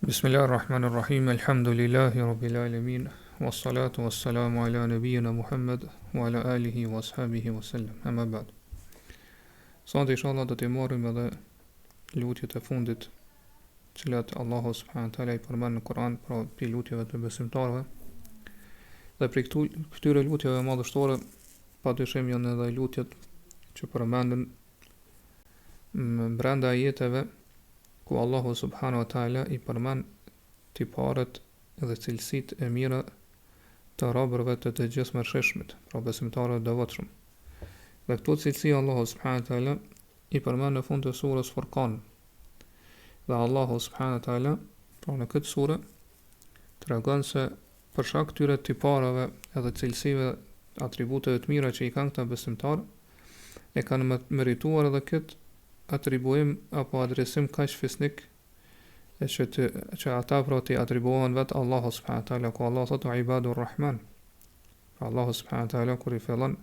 Bismillahirrahmanirrahim. Alhamdulillahi rabbil alamin. Wassalatu wassalamu ala nabiyyina Muhammad wa ala alihi wa ashabihi wa sallam. Amma ba'd. Sot inshallah do të marrim edhe lutjet e fundit, të cilat Allahu subhanahu wa taala I përmend në Kuran, pra pi lutjeve të besimtarëve. Dhe për këtyre lutjeve madhështore, padyshim janë edhe lutjet që përmenden brenda ajeteve ku Allahu subhanahu wa taala I përmend tiparet dhe cilësitë e mira të robërve të gjithëmërshëshmit, pra besimtarëve devotshëm. Dhe këto cilësi Allahu subhanahu wa taala I përmend në fund të surës Furqan. Dhe Allahu subhanahu wa taala, pra në këtë sure, tregon se për shkak këtyre tipareve edhe cilësive, atributeve të mira që I kanë këta besimtarë, e kanë merituar edhe këtë atribuim apo adresim kaq fisnik që ata pra t'i atribuohen vetë Allahu subhanahu wa taala, ku Allah thotë ibadur rahman. Allahu subhanahu wa taala kur I fillon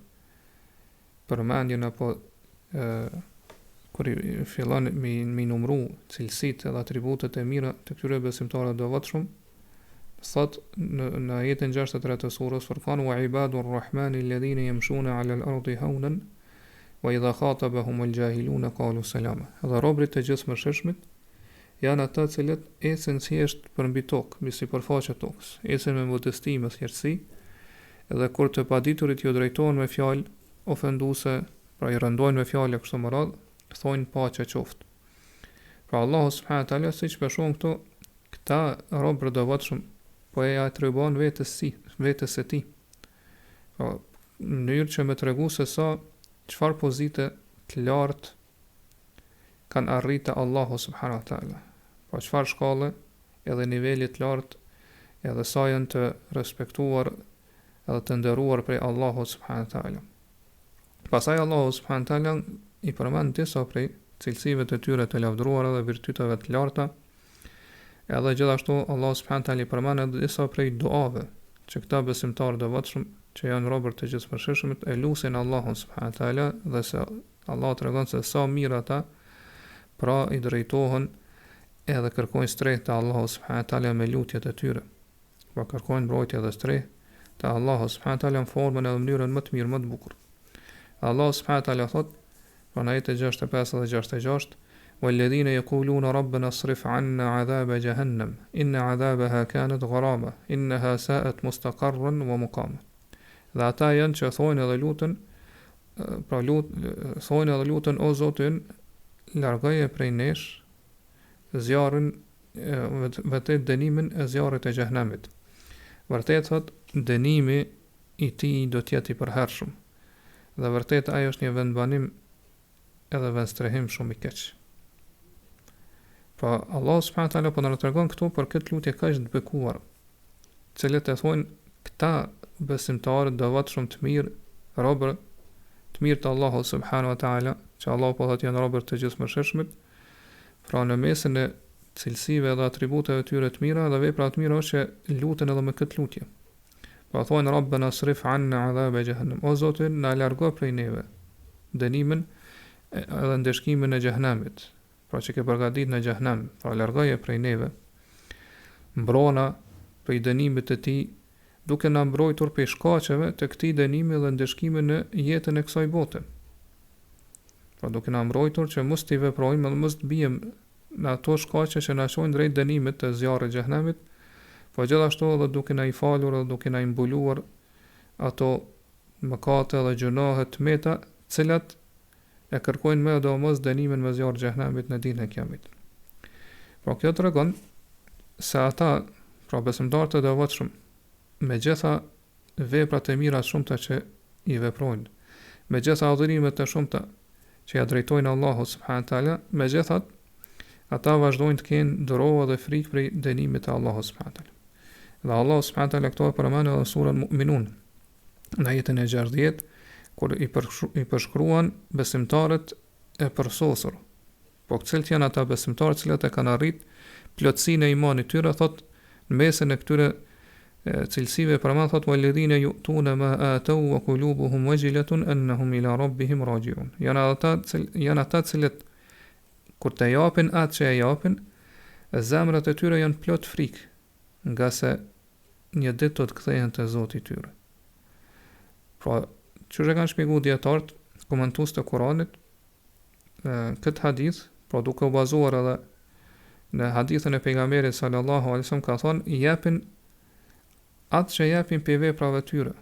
përmendjen apo kur I fillon me numëru cilësitë dhe atributet e mira të këtyre besimtarëve devotshëm, thot në ajetin 63 të surës Furqan, wa ibadur rahmani alladhina yamshuna 'ala al-ardi hawnan wa idha khatabahum al-jahiluna qalu salama. Dhe robërit të gjithëmërshëshmit janë ata të cilët ecën thjesht për mbi tokë, mbi sipërfaqe të tokës, ecën me modesti, me thjeshtësi, dhe kur të paditurit ju drejtohen me fjalë ofenduese, pra I rëndojnë me fjalë kështu më radh, thonë paqe qoftë. Pra Allahu subhanahu wa taala siç peshon këta robër devotshëm, po e atribuon vetes së tij. Pra në mënyrë që më tregu se sa çfarë pozite të lartë kanë arritë Allahu subhanahu wa taala. Po çfarë shkallë edhe niveli të lartë edhe sa janë të respektuar edhe të nderuar prej Allahu subhanahu wa taala. Pastaj Allahu subhanahu wa taala I përmend disa prej cilësive të tyre të lavdëruara dhe virtyteve të larta. Edhe gjithashtu Allahu subhanahu wa taala I përmend edhe disa prej duave që këta besimtarë devotshëm që janë robër të gjithëmërshëshmit e lusin Allahun subhanahu wa taala, dhe se Allah tregon se sa mirë ata pra I drejtohen edhe kërkojnë strehë te Allahu subhanahu wa taala me lutjet e tyre. Pra kërkojnë mbrojtje dhe strehë te Allahu subhanahu wa taala në formën edhe mënyrën më të mirë, më të bukur. Allah subhanahu wa taala thot në ajetin 65 dhe 66, والذين يقولون ربنا اصرف عنا عذاب جهنم إن عذابها كانت غراما إنها ساءت مستقرا ومقاما. Dhe ata janë që thojnë edhe lutën, thojnë edhe lutën, o Zotin, largoje prej nesh zjarrin, vërtet dënimin e zjarrit e xhehenemit. Vërtet thot, dënimi I tij do të jetë I përhershëm. Dhe vërtet ajo është një vendbanim edhe vendstrehim shumë I keq. Pra Allah subhanahu wa taala po na tregon këtu për këtë lutje kaq të bekuar, cilët e thonë këta besimtarë devotshëm të mirë, robër të mirë të Allahut subhanahu wa taala, që Allah po thotë janë robër të gjithëmërshëshmit. Pra në mesin e cilësive dhe atributeve të tyre të mira dhe vepra të mira është që luten edhe me këtë lutje. Pra thonë Rabbana srif anna adhab jahannam, o Zotin, na largo prej neve dënimin edhe ndeshkimin e xhehenemit, pra që ke përgatitur në xhehenem, pra largoje prej neve mbrona prej dënimit të tij, duke na mbrojtur prej shkaqeve të këtij dënimi dhe ndeshkimit në jetën e kësaj bote. Pra duke na mbrojtur që mos t'i veprojmë dhe mos të bijmë në ato shkaqe që na çojnë drejt dënimit të zjarrit të xhehenemit, po gjithashtu edhe duke na I falur dhe duke na I mbuluar ato mëkate dhe gjunahe të mëta, cilat e kërkojnë më domos dënimin me zjarr të xhehenemit në ditën e Kiamit. Pra kjo tregon se ata, pra besimtarët e devotshëm, me gjitha veprat e mira shumëta që I veprojnë, me gjitha adhurimet e shumëta që ja drejtojnë Allahu subhanahu wa taala, me gjithat ata vazhdojnë të kenë dërovë dhe frikë prej dënimit të Allahu subhanahu wa taala. Dhe Allahu subhanahu wa taala këto e përmend në surën Mu'minun, në ajetin e 60, kur I përshkruan besimtarët e përsosur. Po cilët janë ata besimtarët cilët e kanë arrit plotësinë e imanit tyre, thot në mesin e këtyre cilësive përmend thot walladhina yu'tuna ma atau wa qulubuhum wajilatun annahum ila rabbihim raji'un. Janë ata cilët kur të japin atë që e japin, e zemrat e tyre janë plot frikë, nga se një ditë do të kthehen te Zoti i tyre. Pra, çu e kanë shpjeguar dietarët, komentues të Kuranit, këtë hadith, pra duke u bazuar edhe në hadithën e pejgamberit sallallahu alaihi wasallam, ka thonë i japin atë që japin për veprave tyre,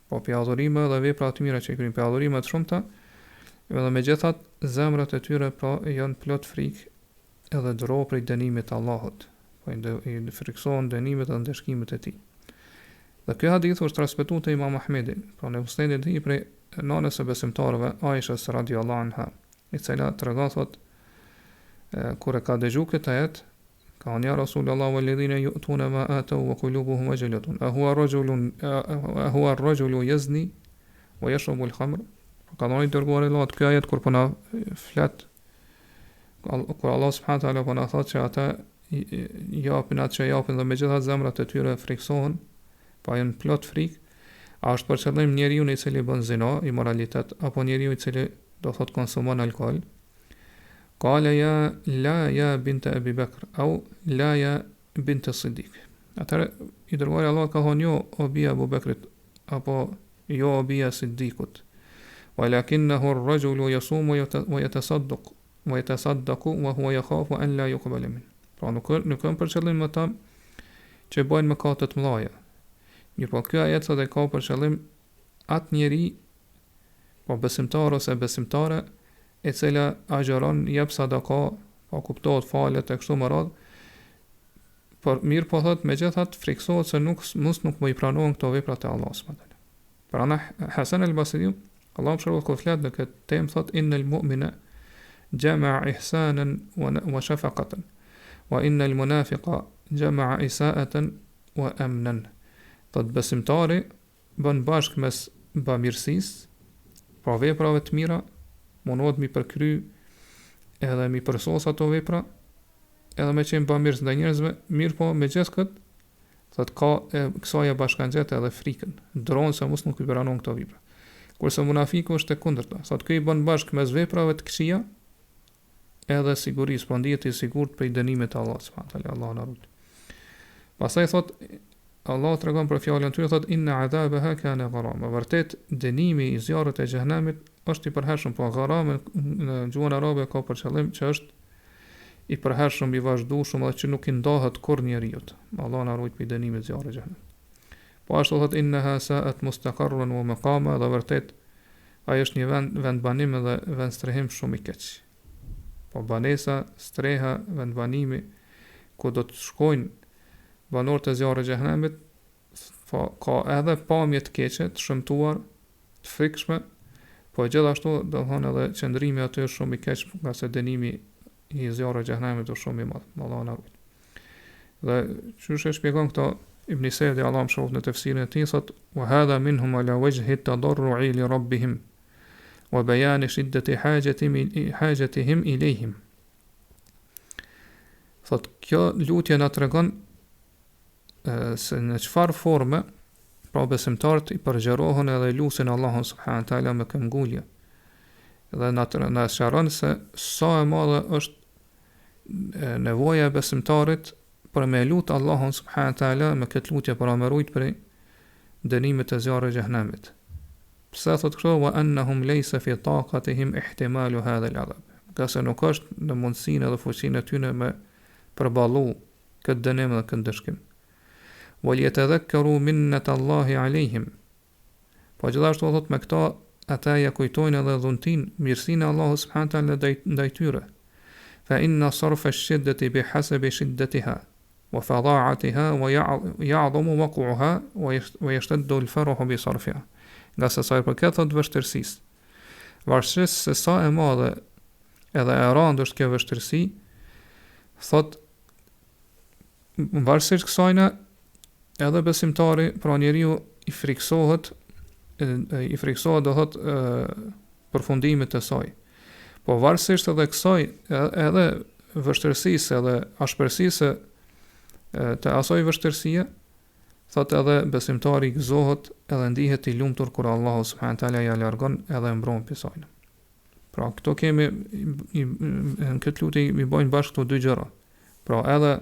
po për adhurime dhe vepra të mira që i kryjnë, për adhurime të shumta, edhe megjithatë zemrat e tyre pra janë plot frikë edhe dro prej dënimit të Allahut, po i friksohen dënimet dhe ndeshkimet e tij. Dhe ky hadith është transmetuar te Imam Ahmedi, pra në musnedin e tij prej nanës së besimtarëve Aishës radhiyallahu anha, i cila tregon thotë kur e ka dëgjuar këtë ajet, ka thënë ja Rasulullah walladhina yu'tuna ma atau wa qulubuhum wajlatun a huwa ar-rajulu yazni wa yashrabu al-khamr. Ka thënë dërguari i Allahut, ky ajet kur po na flet, kur Allah subhanahu wa taala po na thotë që ata japin atë që japin dhe megjithatë zemrat e tyre friksohen, pa janë plot frikë, a është për qëllim njeriu i cili bën zina, imoralitet, apo njeriu i cili do thot konsumon alkool? Qala ya la ya bint Abi Bakr au la ya bint Siddiq. Atëherë i dërguari Allah ka thonë jo o bia Abu Bakrit, apo jo o bia Siddiqut. Walakinahu ar-rajulu yasumu wa yatasaddaqu wa huwa yakhafu an la yuqbala min. Pra nuk kanë për qëllim ata që bojnë mëkate të mëdha. Mirë po kjo ajet thotë ka për qëllim atë njeri, po besimtar ose besimtare, e cila agjeron, jep sadaka, po kuptohet falet e kështu me radhë, por mirë po thotë megjithatë friksohet se nuk më i pranohen këto vepra të Allahut subhanahu wa taala. Pra Hasan al-Basri, Allahu shërohet kur flet në këtë temë, thotë innal mu'mina jama'a ihsanan wa shafaqatan wa innal munafiqa jama'a isa'atan wa amnan. Thotë besimtari bën bashk mes bamirësisë, pra veprave të mira, mundohet mi përkry edhe mi përsos ato vepra, edhe me qenë bamirës ndaj njerëzve, mirë po me gjithë këtë, thotë ka kësaj e bashkangjet edhe frikën, dronë se mos nuk i pranon këto vepra. Kurse munafiku është e kundërta, thotë ky i bën bashk mes veprave të këqija edhe sigurisë, po ndihet i sigurt prej dënimit të Allahut subhanahu wa taala, Allahu na rujt. Pastaj thotë Allah tregon për fjalën tyre, thotë inna adhabaha kana gharama. Vërtet dënimi i zjarrit e xhenemit është i përhershëm, po gharama në gjuhën arabe ka për qëllim që është i përhershëm, i vazhdueshëm dhe që nuk i ndahet kurrë njeriu. Allah na ruaj prej dënimit të zjarrit të xhenemit. Po ashtu thotë innaha sa'at mustaqarran wa maqama, dhe vërtet ai është një vend banimi dhe vend strehim shumë i keq. Po banesa, streha, vend banimi ku do të shkojnë banorët e zjarrit të xhenemit, ka edhe pamje të keqe, të shëmtuar, të frikshme, po gjithashtu do thonë edhe qëndrimi aty është shumë i keq, nga se dënimi i zjarrit të xhenemit është shumë i madh. Allahu na ruaj. Dhe çuçi shpjegon këto Ibn Sa'di, Allahu më në tefsirin e tij, thotë wa hadha minhum ala wajhi at-tadarru'i li rabbihim wa bayan shiddati hajatihim ilayhim. Thotë kjo lutje na tregon se në çfarë forme pra besimtarët i përgjerohen edhe lusin Allahun subhanahu wa taala me këmbgulje. Dhe na sqaron se sa e madhe është nevoja e besimtarit për me lut Allahun subhanahu wa taala me këtë lutje për a mbrojt prej dënimit të zjarrit të xhenemit. Pse thotë kështu, wa annahum laysa fi taqatihim ihtimalu hadha al-adhab. Qase nuk është në mundësinë dhe fuqinë e tyre me përballu këtë dënim dhe këtë dëshkim. Wal yatadhakkaru minnat Allahi alehim. Po gjithashtu thotë me këto ata ja kujtojnë edhe dhuntin, mirësinë e Allahut subhanahu wa taala ndaj tyre. Fa inna sarfa ash-shiddati bihasabi shiddatiha wa fada'atiha wa ya'dhamu waq'uha wa yashtaddu al-farahu bi sarfiha. Nga sa i përket thotë vështirësisë, varësisht se sa e madhe edhe e rëndë është kjo vështirësi, thotë varësisht kësajna edhe besimtari, pra njeriu i friksohet do thot përfundimit të saj. Po varësisht edhe kësaj, edhe vështirësisë edhe ashpërsisë të asaj vështirësie, thot edhe besimtari gëzohet edhe ndihet i lumtur kur Allahu subhanahu wa taala ja largon edhe mbron pisajnë. Pra këto kemi në këtë lutje i bojnë bashkë këto dy gjëra. Pra edhe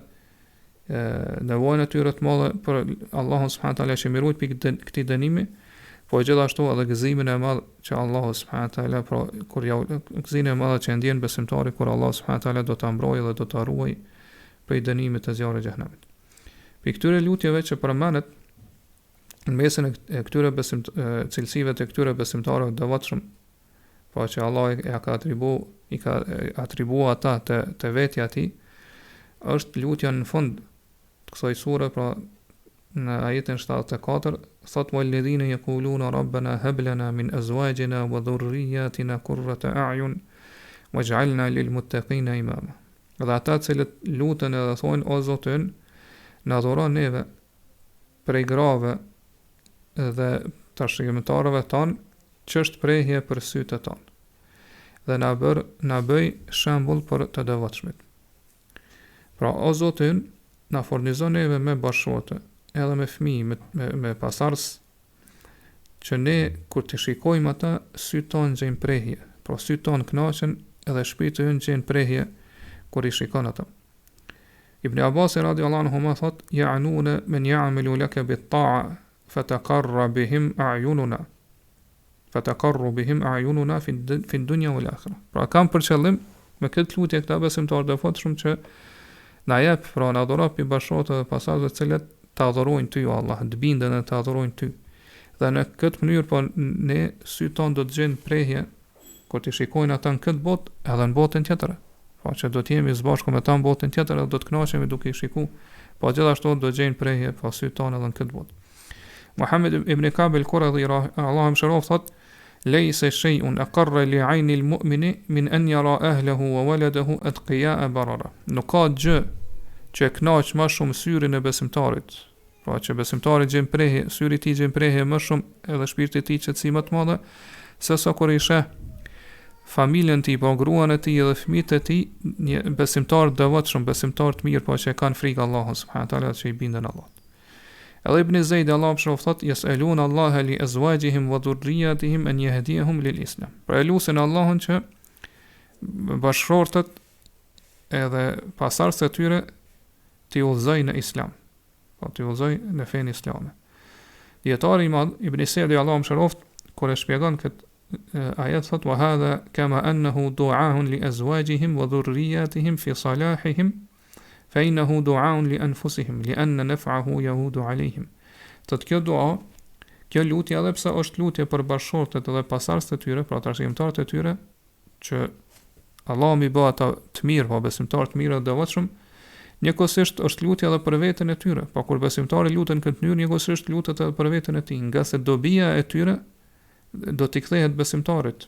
nevojën e tyre të madhe për Allahun subhanahu taala që mirojt pikë këtij dënimi, po gjithashtu edhe gëzimin e madh që Allahu subhanahu taala pra kur gëzimin e madh që ndjen besimtari kur Allahu subhanahu taala do ta mbrojë dhe do ta ruajë prej dënimit të zjarrit të xhenemit. Për këtyre lutjeve që përmendet në mesin e këtyre cilësive të këtyre besimtarëve të devotshëm, pa që Allah i ka atribuar ata të vetja e tij, është lutja në fund të kësaj sure, pra në ajetin 74, thot walladhina yaquluna rabbana hab lana min azwajina wa dhurriyyatina qurrata a'yun waj'alna lil muttaqina imama. Dhe ata që lutën edhe thonë o Zotin, na dhuro neve prej grave dhe trashëgimtarëve tanë ç'është prehje për sytë tanë. Dhe na bëj shembull për të devotshmit. Pra o Zotin, na furnizon neve me bashkëshorte, edhe me fëmijë, me pasardhës, që ne kur të shikojmë ata, sytë tonë gjejnë prehje, pra sytë tonë kënaqen edhe shpirti ynë gjejnë prehje kur i shikon ata. Ibn Abbas radiallahu anhu thot: "Ya'nuna man ya'malu laka bit-ta'a fataqarra bihim a'yununa." Fataqarru bihim a'yununa fi ad-dunya wal akhirah. Pra kam për qëllim me këtë lutje këta besimtarë të devotshëm që na jep, pra na dhuro pi bashkëtorë dhe pasardhë të cilët ta adhurojnë ty o Allah, të bindën dhe ta adhurojnë ty. Dhe në këtë mënyrë po ne sytë tonë do të gjejnë prehje kur të shikojnë ata në këtë botë edhe në botën tjetër. Pa që do të jemi së bashku me ta në botën tjetër dhe do të kënaqemi duke i shikuar, po gjithashtu do të gjejnë prehje pa sytë tonë edhe në këtë botë. Muhammed ibn Ka'b al-Quradi Allahu mëshiroft thot: "Laysa shay'un aqarra li 'ayni al-mu'mini min an yara ahlihi wa waladahu atqiya'a barara." Nuk ka gjë që e kënaq më shumë syrin e besimtarit. Pra që besimtari gjen prehje, syri i tij gjen prehje më shumë edhe shpirti i tij qetësi më të madhe se sa kur i sheh familjen e tij, po gruan e tij edhe fëmijët e tij, një besimtar të devotshëm, besimtar të mirë, po që e kanë frikë Allahut subhanahu taala, që i bindën Allahut. Edhe Ibn Zeid Allahu mëshiroft thot: "Yas'aluna Allaha li azwajihim wa dhurriyyatihim an yahdiyahum lil Islam." Pra lusin Allahun që bashkëshortët edhe pasardhët e tyre t'i udhëzoj në Islam, po t'i udhëzoj në fenë islame. Dietari i madh Ibn Zeid Allahu mëshiroft kur e shpjegon këtë ajet thot: "Wa hadha kama annahu du'a'un li azwajihim wa dhurriyyatihim fi salahihim fa innahu du'a'un li anfusihim li anna naf'ahu yahudu 'alayhim." Tot kjo dua, kjo lutje edhe pse është lutje për bashkëshortet edhe pasardhët e tyre, pra trashëgimtarët e tyre, që Allah mi bë ata të mirë, po besimtarë të mirë dhe devotshëm, njëkohësisht është lutje edhe për veten e tyre. Po kur besimtari lutet në këtë mënyrë, njëkohësisht lutet edhe për veten e tij, nga se dobia e tyre do t'i kthehet besimtarit,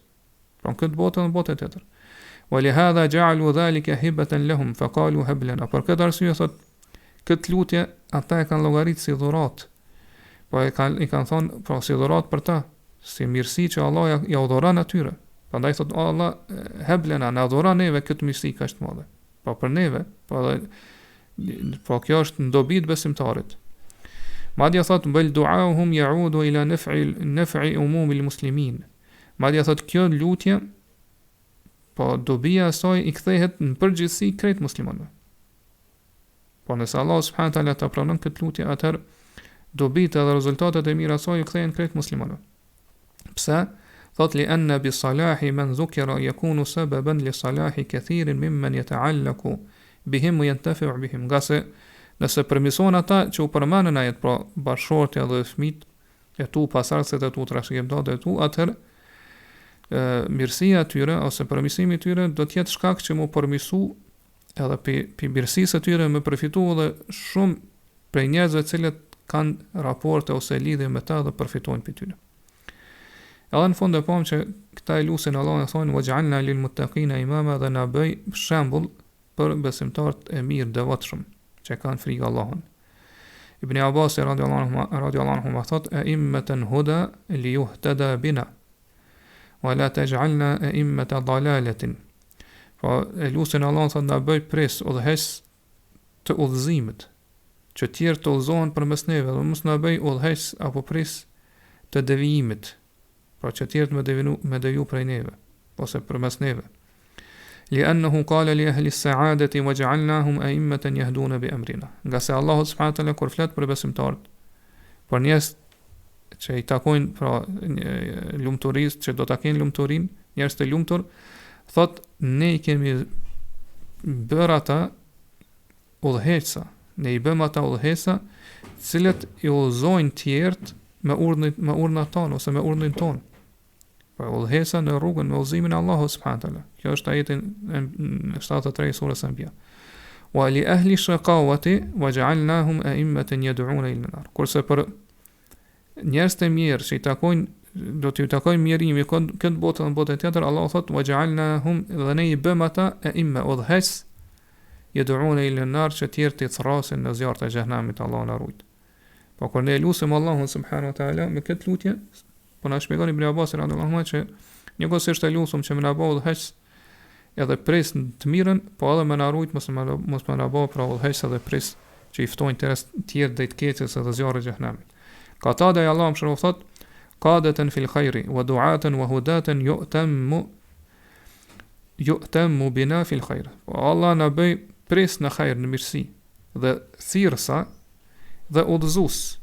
pra në këtë botë dhe në botën tjetër. وَلِهَذَا جَعَلُوا ذَلِكَ هِبَةً لَهُمْ فَقَالُوا هَبْ لَنَا. Për këtë arsye thot, këtë lutje ata e kanë llogaritë si dhuratë. Po i kanë thonë, pra si dhuratë për ta, si mirësi që Allah ja udhëron atyre. Prandaj thot Allah hab lana, na dhuron neve këtë mirësi kaq të madhe. Po për neve, po kjo është në dobi të besimtarit. Madje thot bel du'ahum ya'udu ila naf'i umumil muslimin. Madje thot kjo lutje, po dobia e saj i kthehet në përgjithësi krejt muslimanëve. Po nëse Allah subhanahu taala ta pranon këtë lutje, atëherë dobitë dhe rezultatet e mira saj i kthehen krejt muslimanëve. Pse? Thot li anna bi salahi man dhukira yakunu sababan li salahi kathirin mimman yata'allaqu bihim wa yantafi'u bihim. Gase nëse përmison ata që u përmendën ajet, pra bashkëshortja dhe fëmijët e tu, pasardhësit e tu, trashëgimtarët e tu, atëherë mirësia e tyre ose përmirësimi i tyre do të jetë shkak që mu përmirësu edhe pi mirësisë e tyre me përfitu edhe shumë prej njerëzve të cilët kanë raporte ose lidhje me ta dhe përfitojnë prej tyre. Edhe në fund e pam që këta e lusin Allah e thonë waj'alna lil muttaqina imama, dhe na bëj shembull për besimtarët e mirë devotshëm që kanë frikë Allahun. Ibn Abbas radiallahu anhu thot: "A'immatan huda li yuhtada bina wa la taj'alna a'immata dalalatin." Po e lusin Allah thot na bëj pres udhëheqës të udhëzimit, që tjerë të udhëzohen përmes neve, dhe mos na bëj udhëheqës apo pres të devijimit, pra që tjerë me deviju prej neve ose përmes neve. li'annahu qala li ahli as-sa'adati waja'alnahum a'immatan yahduna bi amrina. Nga se Allahu subhanahu wa taala kur flet për besimtarët, për njerëz që i takojnë pra lumturisë, që do ta kenë lumturinë, njerëz të lumtur, thot ne i kemi bërë ata udhëheqësa, ne i bëm ata udhëheqësa, cilët i udhëzojnë tjerët me urdhnat tonë ose me urdhnin tonë. Pra udhëheqësa në rrugën me udhëzimin e Allahut subhanahu wa taala. Kjo është ajeti 73 surës Anbiya. Wa li ahli shaqawati waja'alnahum a'immatan yad'una ila an-nar. Kurse për njerëz të mirë që i takojnë, do t'ju takojnë mirëmi këtë botë në botën tjetër, Allahu thot waja'alnahum, dhe ne i bëm ata a'imma udhëheqës yad'una ila an-nar, që tjerë të thrasin në zjarr të xhehenamit, Allahu na ruaj. Po kur ne lutem Allahun subhanahu wa taala me këtë lutje, po na shpjegon Ibn Abbas radhiyallahu anhu që njëkohësisht e lutem që më na bëu udhëheqës edhe pres të mirën, po edhe më na ruaj mos më na bëu pra udhëheqës edhe pres që i ftojnë të tjerë drejt keqes edhe zjarrit të xhehenamit. Ka ta dhe Allah më shërë thot, qadatan fil khayri wa du'atan wa hudatan yu'tammu bina fil khayr. Po Allah na bëj pres në khajr, në mirësi, dhe thirrsa dhe udhëzues,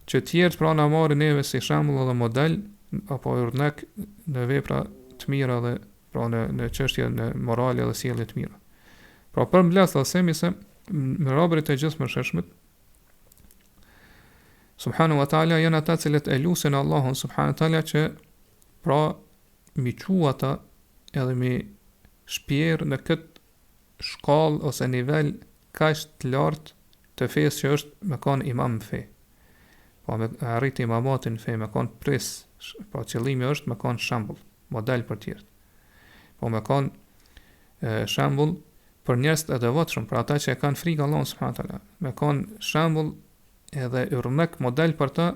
që tjerë pra na marrin neve si shembull dhe model apo urdhnek në vepra të mira dhe pra në çështje në morale dhe sjellje të mira. Pra për mbledh themi se me robërit e gjithëmshëshmit subhanahu wa taala janë ata cilët e lusin Allahun subhanahu wa taala që pra mi quata edhe mi shpjerë në këtë shkallë ose nivel kaq të lartë të fesë që është me kanë imam në fe. Po me arrit imamatin në fe, me kanë pres, po qëllimi është me kanë shembull, model për tjerë. Po me kanë shembull për njerëz të devotshëm, për ata që e kanë frikë Allahut subhanahu wa taala, me kanë shembull edhe urdhnek model për ta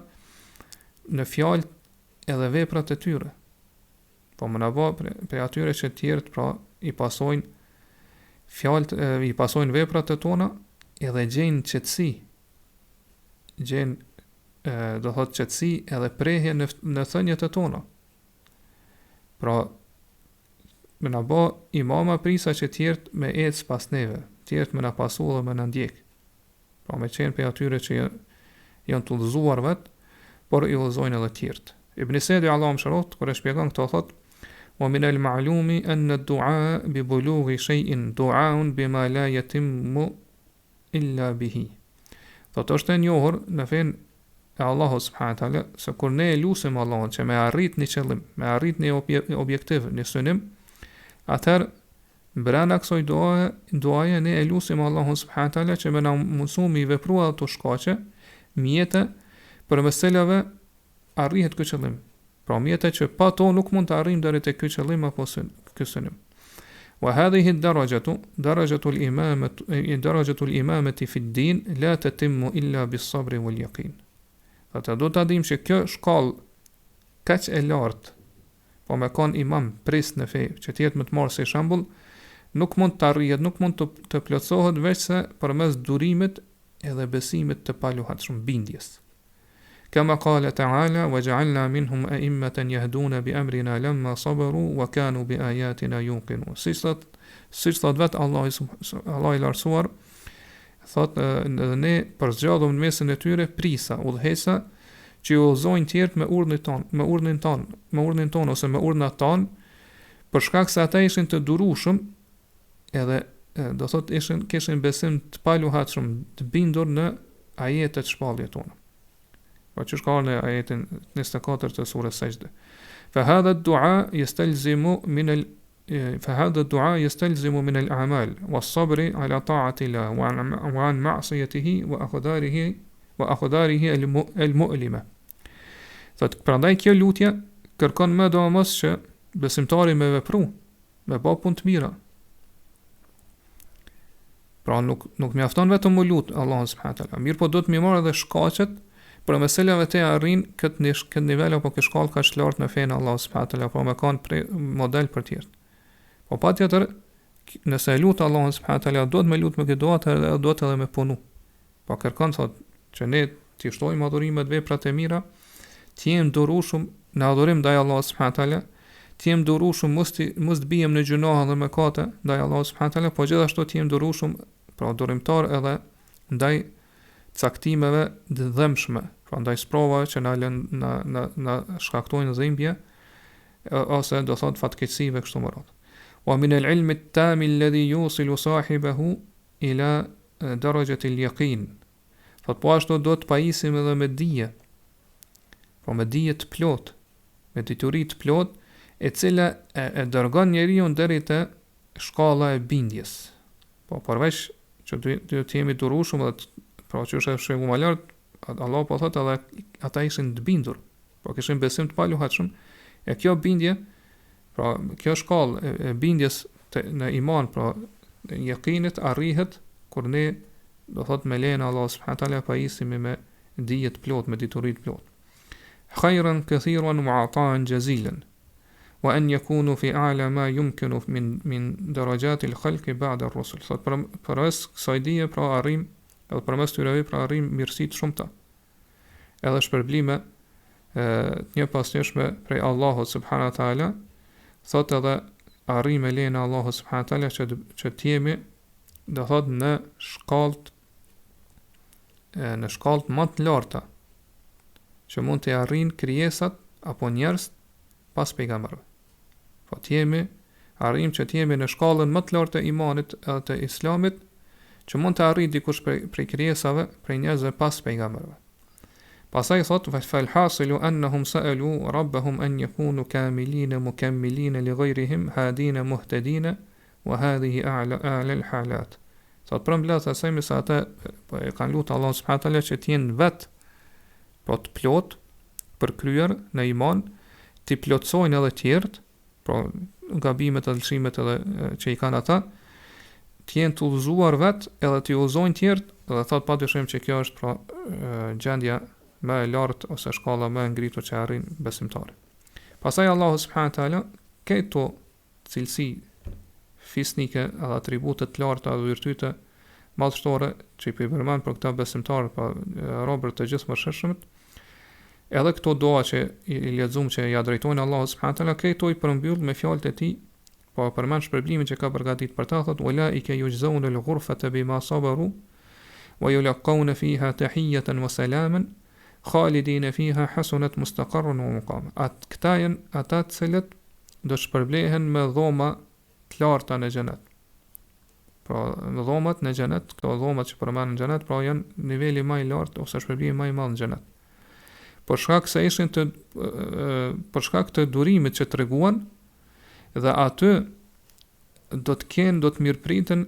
në fjalë edhe veprat e tyre. Po më na bë për atyre që tjerët pra i pasojnë fjalët, i pasojnë veprat e tona edhe gjejnë qetësi. Gjejnë do thotë qetësi edhe prehje në thënjet e tona. Pra më na bë imama prisa që tjerët me ecë pas neve, tjerët me na pasu dhe me na ndjek. Pra me qenë për atyre që janë të udhëzuar vetë, por i udhëzojnë edhe tjerët. Ibn Sedi Allah më shërot, kër e shpjegon këto thot, wa min al-ma'lumi anna ad-du'a bi bulughi shay'in du'aun bima la yatimmu illa bihi. Thot është e njohur në fen e Allahu subhanahu wa taala se kur ne lutem Allahun që me arrit një qëllim, me arrit një objektiv, një synim, atëherë brenda kësaj duaje ne e lutem Allahun subhanahu wa taala që me na mundësu mi veprua ato shkaqe, mjete për meselave arrihet ky qëllim. Pra mjete që pa to nuk mund të arrijmë deri te ky qëllim apo ky synim. Wa hadhihi darajatu al-imamati fi ad-din la tatimmu illa bis-sabri wal-yaqin. Ata do ta dim që kjo shkallë kaq e lartë, po me kon imam pres në fe, që të jetë më të marrë si shembull, nuk mund të arrihet, nuk mund të plotësohet veç se përmes durimit edhe besimit të paluhatshëm, bindjes. Kama qala ta'ala waja'alna minhum a'immatan yahduna bi amrina lamma sabaru wa kanu bi ayatina yuqinun. Siç thot vet Allah i lartësuar, thot ne përzgjodhëm në mesin e tyre prisa, udhëheqësa që u udhëzojnë tjerët me urdhnin ton ose me urdhnat ton, për shkak se ata ishin të durueshëm edhe do thot kishin besim të paluhatshëm, të bindur në ajetet shpallje tona. Po që shka në ajetin 24 të surës Sajde. Fahadha ad-du'a yastalzimu min al-a'mal was-sabri ala ta'ati Allah wa an ma'siyatihi wa aqdarihi al-mu'lima. Thot prandaj kjo lutje kërkon më domos që besimtari me vepru, me bë punë të mira. Pra nuk mjafton vetëm u lut Allahun subhanahu wa taala, mirë po do të më marrë edhe shkaqet për meselave të arrin këtë nivel apo këtë shkallë ka lartë në fenë Allahu subhanahu wa taala, po me kanë model për tjerë. Po patjetër, nëse e lut Allahun subhanahu wa taala, do të më lut me këtë dua edhe do të edhe me punu. Po kërkon thot që ne të shtojmë adhurimet, veprat e mira, të jemi durueshëm në adhurim ndaj Allahut subhanahu wa taala, të jem durueshëm mos të bijem në gjunohe dhe mëkate ndaj Allahut subhanahu teala, po gjithashtu të jem durueshëm, pra durimtar edhe ndaj caktimeve të dhëmshme, pra ndaj sprovave që na shkaktojnë dhimbje ose do thot fatkeqësive kështu më radh. Wa min al-ilmi at-tam alladhi yusilu sahibahu ila darajati al-yaqin. Po ashtu do të pajisim edhe me dije, po me dije të plot, me dituri të plot, e cila e dërgon njeriu deri te shkalla e bindjes. Po përveç që do të jemi durueshëm edhe pra që është shembull më lart, Allah po thotë edhe ata ishin të bindur, po kishin besim të paluhatshëm, e kjo bindje, pra kjo shkallë e bindjes në iman, pra yakinit arrihet kur ne do thot me lehen Allah subhanahu taala pajisimi me dije të plot, me dituri të plot. Khayran kathiran wa ata'an jazilan wa an yakunu fi a'la ma yumkinu min darajat al-khalq ba'da ar-rusul. Sot përmes kësaj dije pra arrim, edhe përmes tyre pra arrim mirësi të shumta. Edhe shpërblime të një pasnjëshme prej Allahut subhanahu taala, thot edhe arrim me lehen Allahut subhanahu taala që të jemi do thot në shkallët më të larta që mund të arrijnë krijesat apo njerëz pas pejgamberëve. Po arrim që të jemi në shkallën më të lartë të imanit edhe të islamit që mund të arrijë dikush prej krijesave, prej njerëzve pas pejgamberëve. Pastaj thot fal hasilu annahum sa'alu rabbahum an yakunu kamilin mukammilin li ghayrihim hadin muhtadin wa hadhihi a'la al-halat. Sot përmbledh asaj me sa ata e kanë lutur Allah subhanahu taala që të jenë vet po të plot për kryer në iman, të plotsojnë edhe të tjerët, pra gabimet edhe lëshimet edhe që i kanë ata, të jenë të udhëzuar vet edhe të udhëzojnë të tjerët, dhe thot padyshim që kjo është pra gjendja më e lartë ose shkalla më e ngritur që arrin besimtari. Pastaj Allahu subhanahu taala këto cilësi fisnike edhe atribute të larta dhe virtyte madhështore që i përmend për këta besimtarë, pa robër të gjithë mëshirshmët, edhe këto doa që i lexuam që ja drejtojnë Allahut subhanahu taala, këto i përmbyll me fjalët e tij, po përmend shpërblimin që ka përgatitur për ta, thotë ulaika yujzauna al-ghurfata bima sabaru wa yulqawna fiha tahiyatan wa salaman khalidina fiha hasunat mustaqarran wa muqama. Këta janë ata të cilët do shpërblehen me dhoma të larta në xhenet. Pra në dhomat në xhenet, këto dhomat që përmenden në xhenet, pra janë niveli më i lartë ose shpërblimi më i madh në xhenet. Për shkak të durimit që treguan, dhe aty do të mirëpriten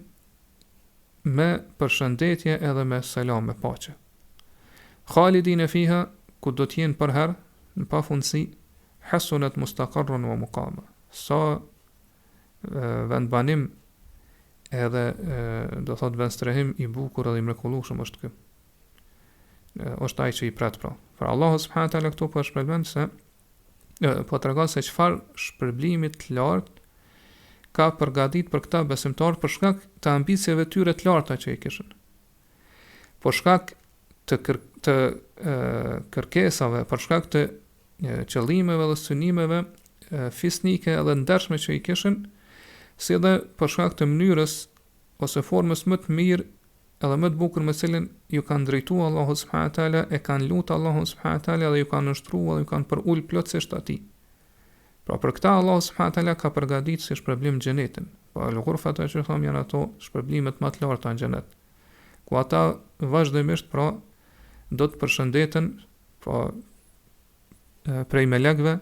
me përshëndetje edhe me selam, me paqe. Khalidin e fiha, ku do t'jenë për herë, në pafundësi, hasunat mustaqarran wa muqama. Sa vendbanim edhe do thot vendstrehim i bukur edhe i mrekullueshëm është ky. Është ai që i pret pra. Për Allahu subhanahu taala këtu po shpërblem se po tregon se çfarë shpërblimi të lartë ka përgatitur për këta besimtarë për shkak të ambicieve tyre të larta që i kishin. Për shkak të kërkesave, për shkak të qëllimeve dhe synimeve fisnike edhe ndershme që i kishin, si edhe për shkak të mënyrës ose formës më të mirë edhe më të bukur me cilën ju kanë drejtuar Allahu subhanahu taala, e kanë lutur Allahu subhanahu taala dhe ju kanë nështruar dhe ju kanë përul plotësisht atij. Pra për këtë Allahu subhanahu taala ka përgatitur si shpërblim xhenetin. Po al-ghurfata që thonë janë ato shpërblimet më të larta në xhenet, ku ata vazhdimisht pra do të përshëndeten pra prej melekëve,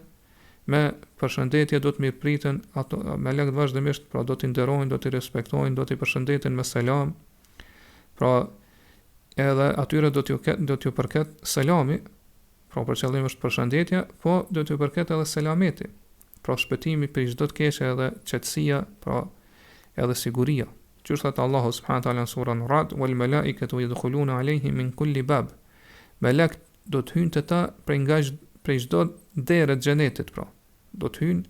me përshëndetje do të mirëpriten, ato melekët vazhdimisht pra do t'i nderojnë, do t'i respektojnë, do t'i përshëndeten me selam. Pra edhe atyre do t'ju përket selami, pra për qëllim është përshëndetja, po do t'ju përket edhe selameti, pra shpëtimi për çdo të keqe edhe qetësia, pra edhe siguria. Qysh thot Allahu subhanahu taala në surën Ra'd, wal malaikatu yadkhuluna alayhim min kulli bab. Melekët do të hyjnë te ta prej çdo dere të xhenetit, pra do të hyjnë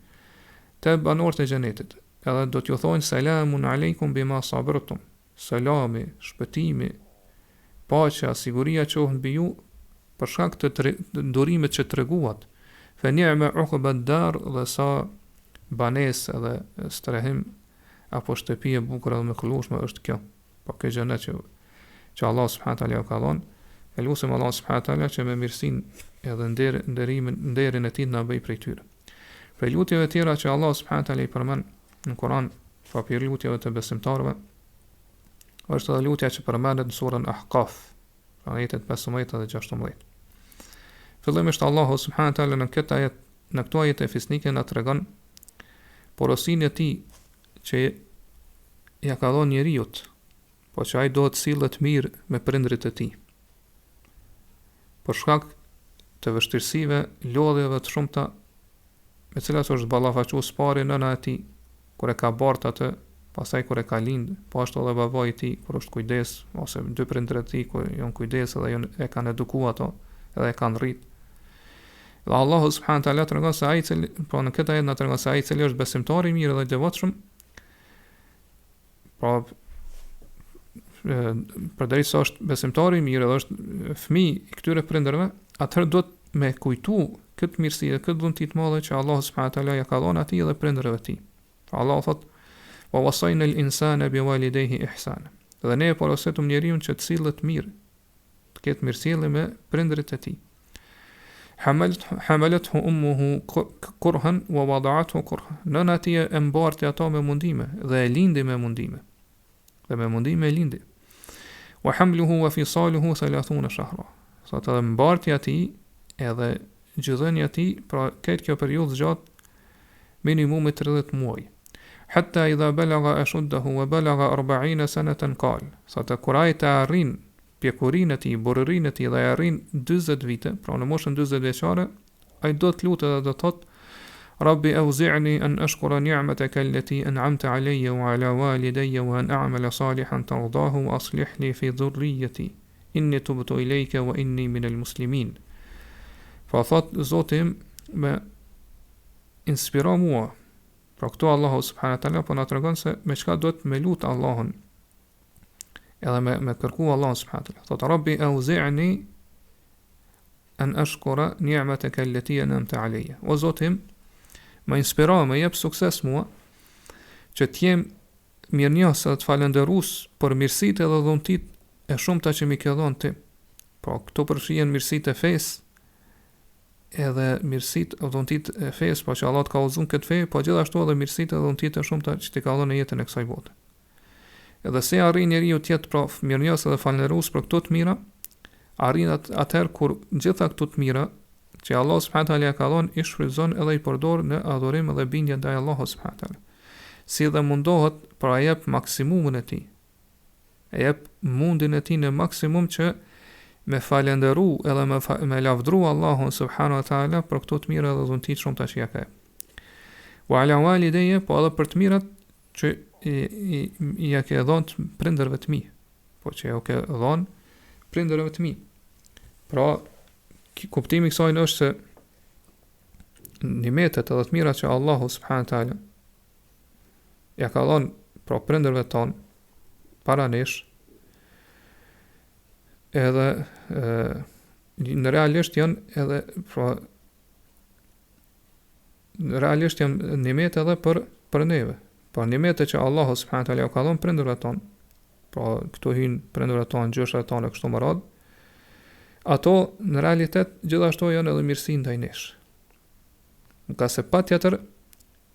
te banorët e xhenetit. Edhe do t'ju thonë selamun aleikum bima sabartum. Selami, shpëtimi, paqja, siguria qohën mbi ju për shkak të durimit që treguat. Fa ni'ma uqba ad-dar, dhe sa banesë edhe strehim apo shtëpi e bukur edhe mrekullueshme është kjo. Po kjo xhenet që Allah subhanahu wa taala ja ka dhënë, e lutem Allah subhanahu wa taala që me mirësinë edhe nderin e tij na bëj prej tyre. Për lutjeve tjera që Allah subhanahu wa taala i përmend në Kuran, pa për lutjeve të besimtarëve, është edhe lutja që përmendet në surën Ahqaf, ajetet 15 dhe 16. Fillimisht Allahu subhanahu wa taala në këto ajete fisnike na tregon porosinë e tij që ja ka dhënë njeriu, po që ai do të sillet mirë me prindrit e tij. Për shkak të vështirësive, lodhjeve të shumta me cilat është ballafaquar spari nëna e tij kur e ka bart atë, pastaj kur e ka lind, po ashtu edhe babai i tij kur është kujdes, ose dy prindërit e tij kur janë kujdes edhe e kanë edukuar ato, edhe e kanë rrit. Dhe Allahu subhanahu wa taala tregon se ai cili, po në këtë ajet na tregon se ai cili është besimtar i mirë dhe i devotshëm, pra përderisa është besimtar i mirë dhe është fëmijë i këtyre prindërve, atëherë do të me kujtu këtë mirësi dhe këtë dhunti të madhe që Allahu subhanahu wa taala ja ka dhënë atij dhe prindërve të tij. Allahu thotë: "Wa wasayna al-insana biwalidayhi ihsana." Dhe ne e porositëm njeriu që të sillet mirë, të ketë mirësjellje me prindërit e tij. Hamalathu ummuhu kurhan wa wada'athu kurhan. Nëna e tij e mbarti ato me mundime dhe e lindi me mundime. Dhe me mundime e lindi. Wa hamluhu wa fisaluhu 30 shahra. Sot edhe mbartja e tij edhe gjithënia e tij, pra këtë kjo periudhë zgjat minimumi 30 muaj. Hatta idha balagha ashuddahu wa balagha 40 sanatan qal. Sot kur ai të arrin pjekurinë e tij, burrinë e tij dhe arrin 40 vite, pra në moshën 40 vjeçare, ai do të lutet dhe do të thotë: Rabbi awzi'ni an ashkura ni'mataka allati an'amta alayya wa ala walidayya wa an a'mala salihan tardahu wa aslih li fi dhurriyyati inni tubtu ilayka wa inni minal muslimin. Fa thot Zoti im me inspiro mua. Pra këtu Allahu subhanahu wa taala po na tregon se me çka duhet me lut Allahun. Edhe me kërku Allahun subhanahu wa taala. Thot Rabbi awzi'ni an ashkura ni'mataka allati an'amta alayya. O Zoti im, më inspiro, më jep sukses mua që të jem mirënjohës dhe të falënderues për mirësitë edhe dhuntit e shumta që mi ke dhënë ti. Po këto përfshihen mirësitë e fesë, edhe mirësitë e dhuntit e fesë, po që Allah të ka udhëzuar këtë fe, po gjithashtu edhe mirësitë e dhuntit e shumta që ti ka dhënë në jetën e kësaj bote. Edhe se arrin njeriu të jetë pra mirënjohës dhe falënderues për këto të mira, arrin atëherë kur gjitha këto të mira që Allah subhanahu wa taala ka dhënë i shfrytëzon edhe i përdor në adhurim dhe bindje ndaj Allahut subhanahu wa taala. Si dhe mundohet për a jep maksimumin e tij. E jep mundin e tij në maksimum që me falënderu edhe me lavdru Allahun subhanahu wa taala për këto të mira dhe dhuntit shumta që ja ka. Wa ala walidayya, po edhe për të mirat që i ja ke dhënë prindërve të mi, po që ja ke dhënë prindërve të mi. Pra kuptimi i kësaj është se nimetet edhe të mira që Allahu subhanahu wa taala ja ka dhënë pra prindërve tonë para nesh, edhe në realisht janë edhe pra realisht janë nimete edhe për neve. Pra nimete që Allahu subhanahu wa taala ja ka dhënë prindërve tonë, pra këtu hyn prindërve tonë, gjëshrat tona kështu më radh. Ato në realitet gjithashtu janë edhe mirësi ndaj nesh. Nga se patjetër,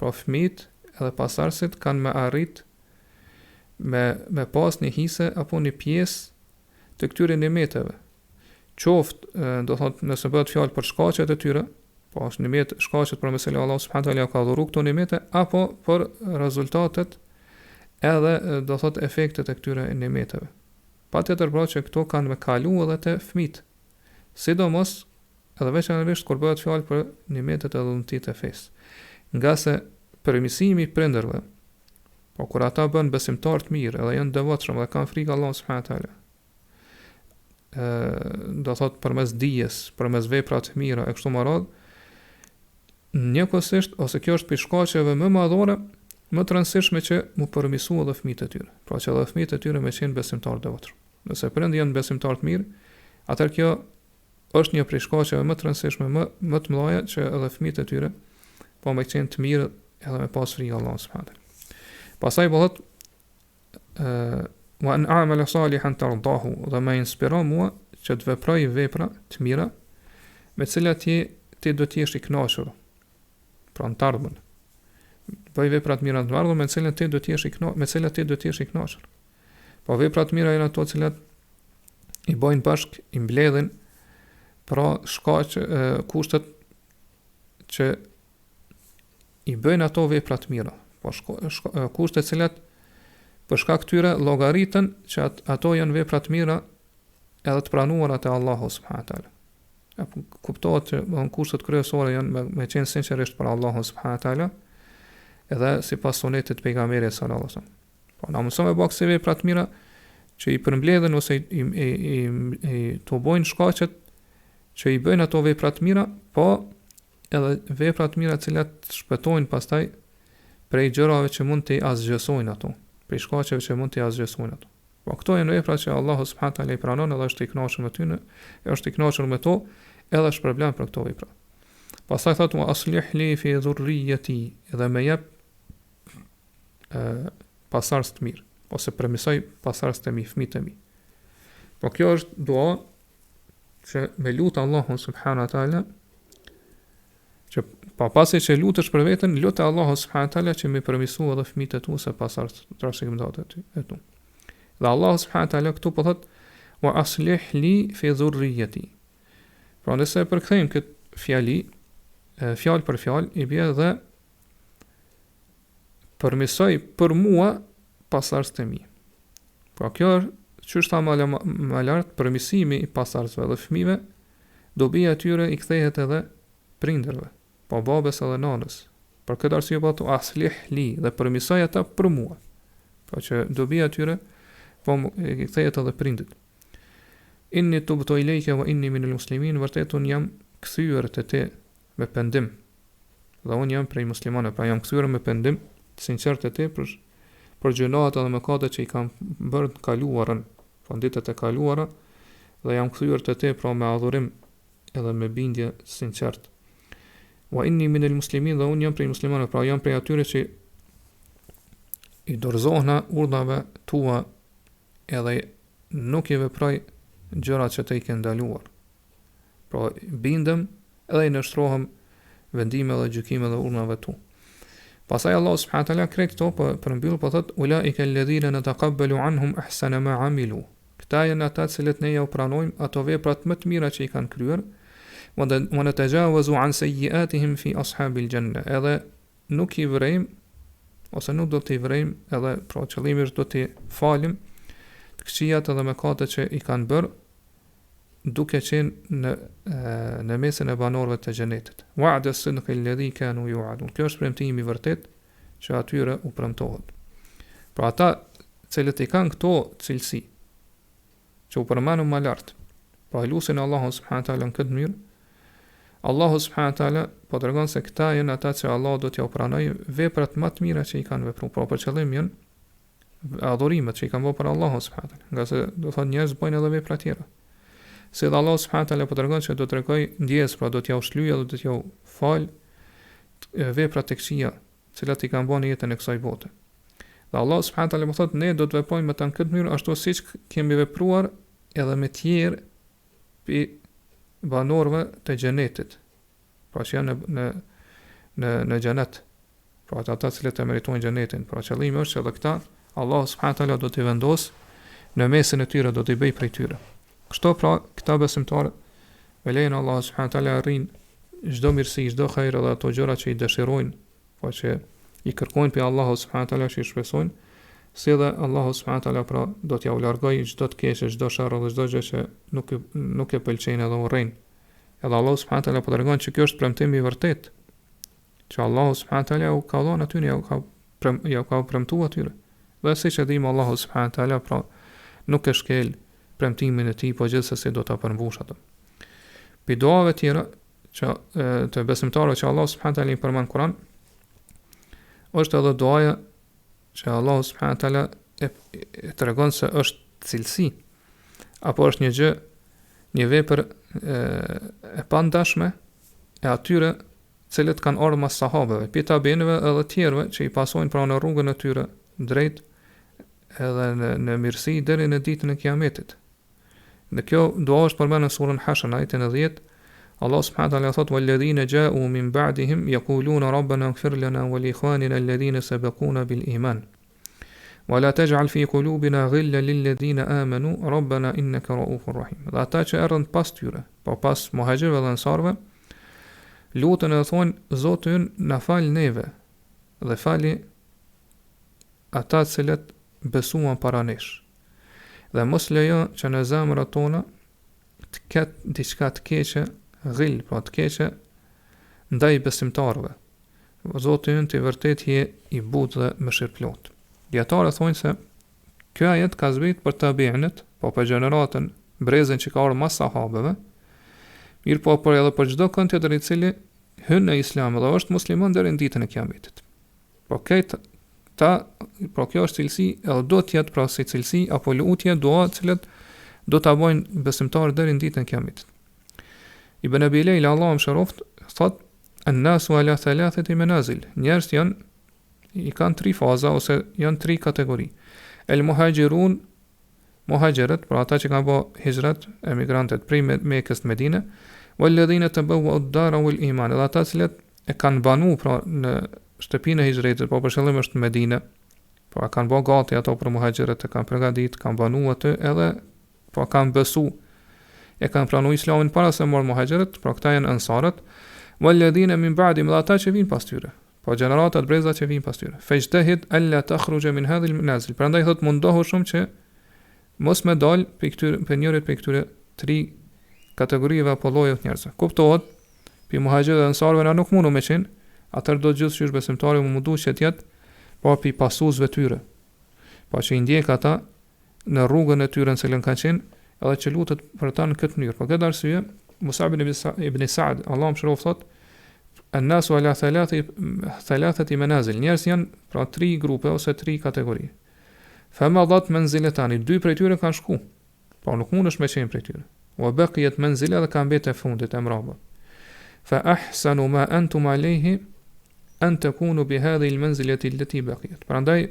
pra fëmijët edhe pasardhësit kanë me arrit me pas një hise apo një pjesë të këtyre nimeteve. Qoftë, do thotë, nëse bëhet fjalë për shkaqet e tyre, po është nimet shkaqet për mesela Allah subhanahu wa taala ka dhuru këto nimete, apo për rezultatet edhe do thotë efektet e këtyre nimeteve. Patjetër pra që këto kanë me kalu edhe te fëmijët. Sidomos edhe veçanërisht kur bëhet fjalë për nimetet e dhuntit e fesë. Nga se përmirësimi i prindërve, po kur ata bën besimtar të mirë edhe janë devotshëm dhe kanë frikë Allahut subhanahu wa taala, do thot përmes dijes, përmes veprave të mira e kështu me radhë, njëkohësisht ose kjo është për shkaqeve më madhore, më të rëndësishme që mu përmirësojnë edhe fëmijët e tyre. Pra që edhe fëmijët e tyre me qenë besimtar devotshëm. Nëse prindë janë besimtar të mirë, atëherë kjo është një prej shkaqeve më të rëndësishme, më të mëdha që edhe fëmijët e tyre po me qenë të mirë edhe me pas frikë Allahut subhanahu wa taala. Pastaj bëhet wa an a'mala salihan tardahu, dhe më inspiron mua që të veproj vepra të mira me të cilat ti do të jesh i kënaqur. Pra në të ardhmen. Bëj vepra të mira në të ardhmen me të cilat ti do të jesh i kënaqur. Po vepra të mira janë ato të cilat i bojnë bashk, i mbledhin pra kushtet që i bëjnë ato vepra të mira. Po kushtet të cilat për shkak këtyre llogaritën që ato janë vepra të mira edhe të pranuara te Allahu subhanahu wa taala. Apo kuptohet që kushtet kryesore janë me qenë sinqerisht për Allahun subhanahu wa taala, edhe sipas sunetit të pejgamberit sallallahu alaihi wasallam. Po na mëson me bëkse vepra të mira që i përmbledhen ose i të bojnë shkaqet që i bëjnë ato vepra të mira, po edhe vepra të mira të cilat shpëtojnë pastaj prej gjërave që mund të azgjësojnë ato, prej shkaqeve që mund të azgjësojnë ato. Po këto janë vepra që Allahu subhanahu wa taala i pranon edhe është i kënaqur me tyne, është i kënaqur me to, edhe shpërblen për këto vepra. Pastaj thotë wa aslih li fi dhurriyyati, edhe më jep pasardhës të mirë, ose përmisoj pasardhës të mi, fëmijët e mi. Po kjo është dua që me lut Allahun subhanahu wa taala, që pa pasi që lutesh për veten, lut Allahun subhanahu wa taala që më përmisoj edhe fëmijët e tu ose pasardhës të trashëgimtarët e tu. Dhe Allahu subhanahu wa taala këtu po thot wa aslih li fi dhurriyyati. Pra nëse përkthejmë këtë fjalë për fjalë, i bie dhe përmisoj për mua pasardhës të mi. Pra kjo që është më lart, përmisimi i pasardhësve dhe fëmijëve, dobia e tyre i kthehet edhe prindërve, po babës edhe nanës. Për këtë arsye po thot aslih li, dhe përmisoj ata për mua. Pra që dobia e tyre po i kthehet edhe prindit. Inni tubtu ilejke wa inni minal muslimin, vërtet unë jam kthyer te ti me pendim. Dhe unë jam prej muslimanëve, pra jam kthyer me pendim, sinqert te ti për gjërat edhe mëkatet që i kam bërë të kaluarën, pra ditët e kaluara, dhe jam kthyer te ti pra me adhurim edhe me bindje sinqert. Wa inni minal muslimin, dhe unë jam prej muslimanëve, pra jam prej atyre që i dorëzohna urdhave tua edhe nuk i veproj gjërat që të i ke ndaluar. Pra bindem edhe i nështrohem vendime dhe gjykime dhe urdhave tu. Pastaj Allah subhanahu wa taala krejt këto për mbyll po thot ulaika alladhina nataqabbalu anhum ahsana ma amilu. Këta janë ata që ne ja u pranojmë ato veprat më të mira që i kanë kryer, wa natajawazu an sayyi'atihim fi ashabil janna. Edhe nuk i vrejm ose nuk do t'i vrejm, edhe pra qëllimi është do t'i falim të këqijat edhe mëkatet që i kanë bërë, duke qenë në mesin e banorëve të xhenetit. Wa'da as-sidqi alladhi kanu yu'adun. Kjo është premtimi i vërtet që atyre u premtohet. Pra ata cilët i kanë këto cilësi që u përmendën më lart, pra lusin Allahu subhanahu wa taala në këtë mënyrë, Allahu subhanahu wa taala po tregon se këta janë ata që Allah do t'ja pranojë veprat më të mira që i kanë vepruar, pra për qëllim janë adhurimet që i kanë bërë për Allahu subhanahu wa taala. Nga se do thotë njerëz bëjnë edhe vepra tjera. Se dhe Allah subhanahu wa taala po tregon se do t'rregoj ndjes, pra do t'ja ushlyej dhe do t'ja fal veprat e këqija, të cilat i kanë bërë në jetën e kësaj bote. Dhe Allah subhanahu wa taala po thotë ne do të veprojmë me ta në këtë mënyrë ashtu siç kemi vepruar edhe me tjerë pi banorëve të xhenetit. Pra që janë në xhenet. Pra ata që e meritojnë xhenetin. Pra qëllimi është që edhe këta Allah subhanahu wa taala do t'i vendos në mesin e tyre, do t'i bëj prej tyre. Kështu pra këta besimtarë me lejen e Allah subhanahu wa taala arrin çdo mirësi, çdo hajër dhe ato gjëra që i dëshirojnë, po që i kërkojnë pe Allahu subhanahu wa taala që i shpresojnë, si dhe Allahu subhanahu wa taala pra do t'ja u largojë çdo të keqe, çdo sharr dhe çdo gjë që nuk e pëlqejnë edhe urrejnë. Edhe Allahu subhanahu wa taala po tregon që kjo është premtimi i vërtet, që Allahu subhanahu wa taala u ka dhënë aty, ja u ka premtuar atyre. Dhe siç e dimë Allahu subhanahu wa taala pra nuk e shkel premtimin e tij, po gjithsesi do ta përmbush atë. Pi duave tjera që të besimtarëve që Allah subhanahu wa taala i përmend Kuran, është edhe duaja që Allah subhanahu wa taala e tregon se është cilësi apo është një gjë, një vepër e pandashme e atyre cilët kanë ardhur mas sahabeve, pi tabiinëve edhe tjerëve që i pasojnë pra në rrugën e tyre drejt edhe në mirësi deri në ditën e Kiametit. Dhe kjo dua është përmendur në surën Hashr ajetin e 10. Allah subhanahu wa taala thot walladhina ja'u min ba'dihim yaquluna rabbana ighfir lana wa li ikhwanina alladhina sabaquna bil iman wa la taj'al fi qulubina ghillan lil ladhina amanu rabbana innaka ra'ufur rahim. Dhe ata që erdhën pas tyre, po pas muhaxhirëve dhe ansarëve, lutën e thonë Zoti ynë na fal neve dhe fali ata të cilët besuan para nesh. Dhe mos lejo që në zemrat tona të ketë diçka të keqe, ghill, pra të keqe ndaj besimtarëve. Zoti ynë të vërtet je i butë dhe mëshirëplot. Dietarët thonë se kjo ajet ka zbrit për tabiinët, po për gjeneratën brezën që ka ardhur mas sahabeve, mirë po për edhe për çdo kënd tjetër i cili hyn në Islam dhe është musliman deri në ditën e Kiametit. Po kjo është cilësi, edhe do të jetë pra si cilësi apo lutje, dua të cilat do ta bojnë besimtarët deri në ditën e Kiametit. Ibn Abi Lejla Allahu mëshiroft thot an-nasu ala thalathati manazil. Njerëzit i kanë 3 faza ose janë 3 kategori. El muhajirun, muhajirët, pra ata që kanë bërë hijrat, emigrantët prej Mekës në Medinë, walladhina tabawwa'u ad-dara wal iman, dhe ata që e kanë banuar pra në shtëpinë e hijretit, po për shëllim është Medinë, po kanë bërë gati ato për muhajirët, e kanë përgatitur, kanë banuar atë edhe po kanë besu, e kanë pranuar Islamin para se morën muhajirët, pra këta janë ansarët, walladhina min ba'di, dhe ata që vinë pas tyre, po gjeneratat breza që vinë pas tyre. Fejtahid alla takhruja min hadhihi al-manazil. Prandaj thot mundohu shumë që mos me dal për njërit për këtyre 3 kategorive apo llojeve të njerëzve. Kuptohet, për muhajirët dhe ansarëve na nuk mundu me qenë, atër do gjithë qysh besimtari më mundu që tjetë, po për pasuzve tyre, po që i ndjek ata në rrugën e tyre në cilën kanë qenë, edhe që lutet për ta në këtë mënyrë. Po këtë arsye, Musab ibn Sa'd, Allah më shërof thot, an-nasu ala thalathati manazil. Njerëz janë pra 3 grupe ose 3 kategori. Fa madat manzilatani, 2 prej tyre kanë shku, po nuk mundesh me qenë prej tyre. Wa baqiyat manzila, dhe kanë mbetë fundit e mbrapa. Fa ahsanu ma antum alayhi an takunu bi hadhihi al-manzilati allati baqiyat. Prandaj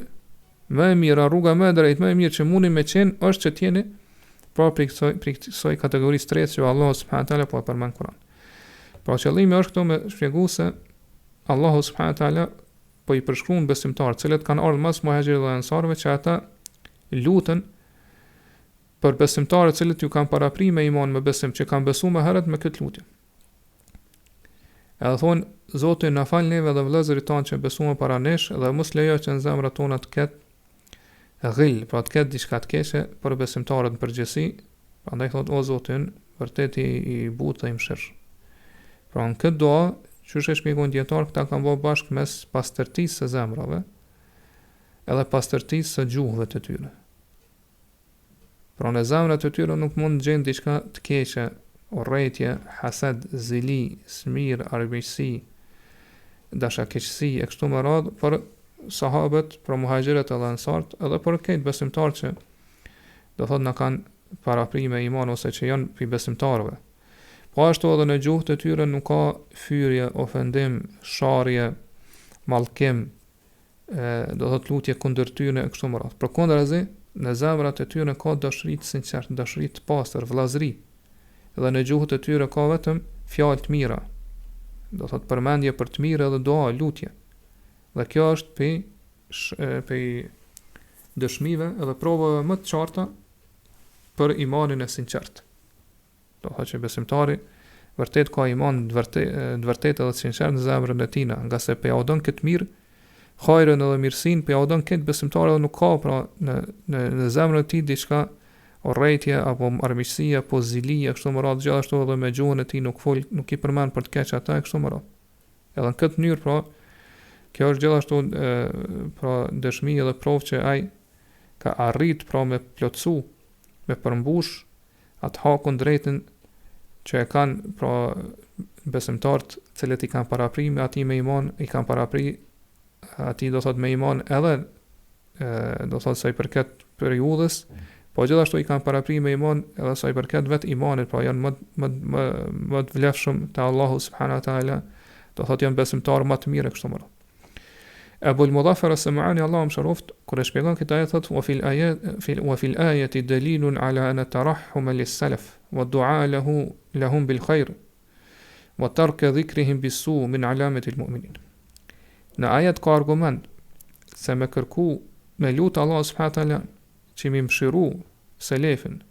më e mira, rruga më e drejtë, më e mirë që mundi me qenë është që t'jeni pra prej kësaj kategorisë tretë që Allah subhanahu wa taala po e përmend Kuran. Pra qëllimi është këto me shpjegu se Allahu subhanahu wa taala po i përshkruan besimtarët, cilët kanë ardhur mas muhajirëve dhe ansarëve, që ata lutën për besimtarët cilët ju kanë parapri me iman, me besim, që kanë besuar më herët me këtë lutje. Edhe thonë, Zoti na fal neve dhe vëllezërit tanë që besuan para nesh, dhe mos lejo që në zemrat tona të ketë ghill, pra të ketë diçka të keqe për besimtarët në përgjithësi. Prandaj thotë, o Zoti, vërtet i butë dhe i mëshirshëm. Pra në këtë dua, që është e shpjegon djetarë, këta kanë bërë bashkë mes pastërtisë së zemrave edhe pastërtisë së gjuhëve të tyre. Pra në zemrat të tyre nuk mund të gjenë diçka të keqe, urrëtie, hasad, zili, smir, armiqësi, dashakeqësi e kështu me radhë për sahabët, për muhajirët edhe ansarët, edhe për këtë besimtarë që do thotë na kanë parapri me iman ose që janë për besimtarëve. Po ashtu edhe në gjuhët e tyre nuk ka fyrje, ofendim, sharje, mallkim, do thot lutje kundër tyre e kështu me radhë. Përkundrazi, në zemrat e tyre ka dashuri të sinqertë, dashuri të pastër, vëllazëri. Dhe në gjuhët e tyre ka vetëm fjalë të mira. Do thot përmendje për të mirë edhe dua, lutje. Dhe kjo është pe dëshmive edhe provave më të qarta për imanin e sinqertë. Do thotë që besimtari vërtet ka iman të vërtet edhe të sinqert në zemrën e tij, nga se pe audon këtë mirë, hajrën edhe mirësinë, pe audon këtë besimtar edhe nuk ka pra në zemrën e tij diçka urrëtie apo armiqësie apo zilie kështu me radhë, gjithashtu edhe me gjuhën e tij nuk i përmend për të keq ata kështu me radhë. Edhe në këtë mënyrë pra kjo është gjithashtu pra dëshmi edhe provë që ai ka arrit pra me plotsu, me përmbush atë hakun drejtën që e kanë pra besimtarët cilët i kanë parapri me ati me iman, i kanë parapri ati do thot me iman edhe do thot sa i përket periudhës, po gjithashtu i kanë parapri me iman edhe sa i përket vet imanit, pra janë më të vlefshëm te Allahu subhanahu wa taala do thotë janë besimtarë më të mirë kështu më radh. Abu al-Mudhaffar as-Sam'ani Allahu msharoft kur e shpjegon këtë ajet thotë wa fil ayati dalilun ala an tarahhum lis-salaf wa du'a lahum bil khair wa tark dhikrihim bis-su' min alamati al-mu'minin. Në ajet ka argument se me kërku me lutë Allah subhanahu wa taala që mi mëshiru selefin,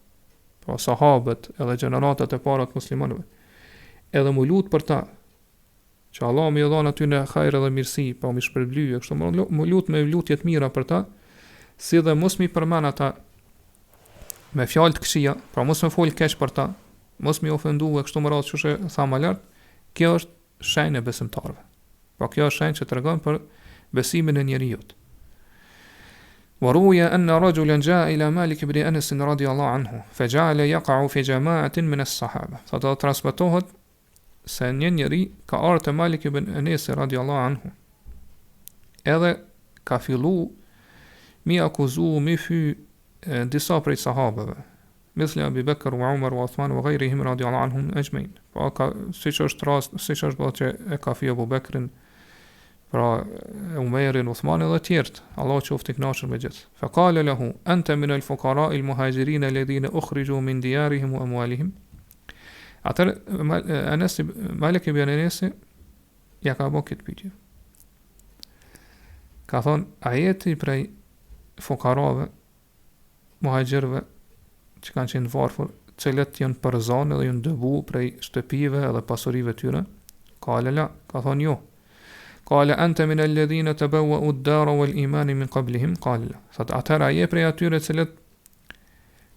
pra sahabët edhe gjeneratat e para të muslimanëve, edhe mu lutë për ta, që Allah më i dhon aty në hajër dhe mirësi, pa më shpërblyje, kështu më lutë me lutje të mira për ta, si dhe mos mi përmend ata me fjalë të këqija, pra mos më fol keq për ta, mos mi ofendu e kështu më radh çuçi tha më lart, kjo është shenjë e besimtarëve. Pa kjo është shenjë që tregon për besimin e njerëzit. وروي أن رجلا جاء إلى مالك بن أنس رضي الله عنه فجعل يقع في جماعة من الصحابة. فترسبتوهد se një njeri ka ardhur te Malik ibn Anas radiallahu anhu, edhe ka fillu mi akuzu mi fy disa prej sahabeve, مثل Abi Bakr wa Umar wa Uthman wa ghayrihim radiallahu anhum ajma'in. Pa ka siç është rast, siç është bëhet që e ka fy Abu Bakrin, pra Umerin, Uthmanin dhe tjerët, Allah qoftë i kënaqur me gjithë. Fa qala lahu anta min al-fuqara al-muhajirin alladhina ukhriju min diyarihim wa amwalihim. Atër Malik ibn Anas ja ka bërë këtë pyetje. Ka thonë, a jeti prej fukarave, muhajgjerve që kanë qenë varfër, cilët janë përzanë dhe janë dëbu prej shtëpive edhe pasurive tyre? Kale la, ka thonë jo. Kale anta min alladhina tabawwa'u ad-dara wal iman min qablihim? Kale la. Thot atëra je prej atyre cilët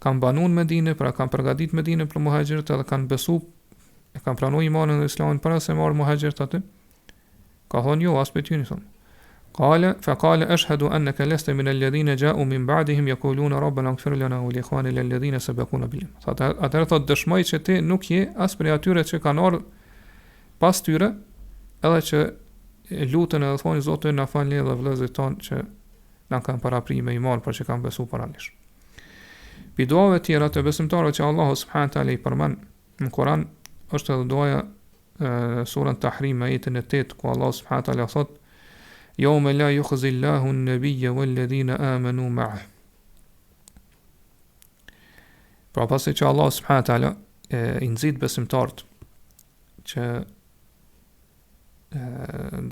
kanë banuar Medinë, pra kanë përgatitur Medinë për muhajgjerët edhe kanë besu, e kanë pranuar imanin dhe islamin para se marrë muhajgjerët aty? Ka thonë jo, as për ty një thonë. Qala fa qala ashhadu annaka lasta min alladhina ja'u min ba'dihim yaquluna rabbana ighfir lana wa li ikhwanina alladhina sabaquna bil iman. Atëherë thotë dëshmoj që ti nuk je as prej atyre që kanë ardhur pas tyre, edhe që lutën edhe thonë Zoti na falni edhe vëllezërit tonë që na kanë paraprit me iman për që kanë besu paralisht. Biduave tjera të besimtarëve që Allahu subhanahu taala i përmend në Kuran është edhe duaja surën Tahrim ajetin e 8 ku Allahu subhanahu taala thotë Yawma la yukhzi Allahu an-nabiyya wal-ladhina amanu ma'ah. Pra pasi që Allah subhanahu taala i nxit besimtarët që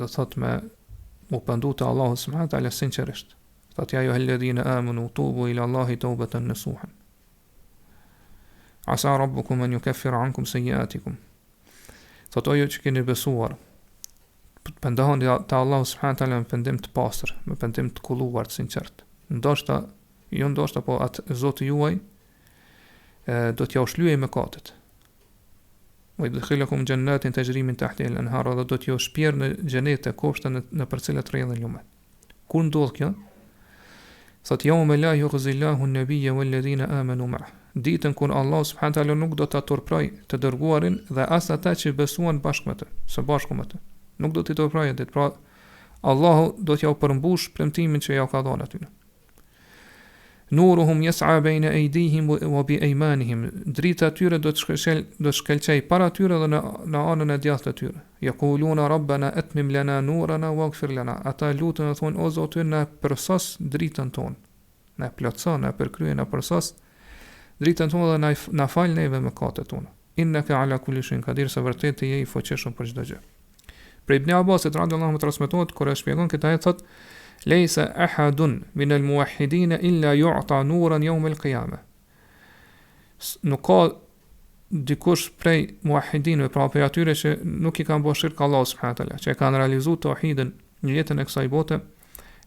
do thot me u pendu te Allahu subhanahu taala sinqerisht. Thot ja ayyuhalladhina amanu tubu ila Allahi tawbatan nasuhan. Asa rabbukum an yukaffira ankum sayyi'atikum. Thot ajo që keni besuar, pendoheni te Allahu subhanahu taala me pendim të pastër, me pendim të kulluar të sinqert. Ndoshta po atë Zoti juaj do t'ja ushlyej mëkatet. Wa yudkhilukum jannatin tajri min tahtiha al-anhar, dhe do t'ju shpjerë në xhenete kopshte në për cilat rrjedhin lumet. Kur ndodh kjo? Thot yawma la yukhzi Allahu an-nabiyya wal-ladhina amanu ma'ah. Ditën kur Allah subhanahu taala nuk do ta turproj të dërguarin dhe as ata që besuan bashkë me të, së bashku me të. Nuk do t'i turprojë ditë, pra Allahu do t'ja përmbush premtimin që ja ka dhënë atyre. Nuruhum yas'a bayna aydihim wa bi aymanihim. Drita tyre do të shkëlqej para tyre dhe në anën e djathtë të tyre. Yaquluna rabbana atmim lana nurana waghfir lana. Ata lutën dhe thonë o Zoti na përsos dritën tonë. Na plotëson, na përkrye, na përsos dritën tonë dhe na fal neve mëkatet tona. Innaka ala kulli shay'in qadir, sa vërtet je i fuqishëm për çdo gjë. Për Ibn Abbasit radhiyallahu anhu transmetohet kur e shpjegon këtë ajet thotë Lejsa ahadun min al-muwahhidin illa yu'ta nuran yawm al-qiyamah. Nuk ka dikush prej muwahhidinëve, pra prej atyre që nuk i kanë bërë shirk Allahu subhanahu wa taala, që kanë realizuar tauhidin në jetën e kësaj bote,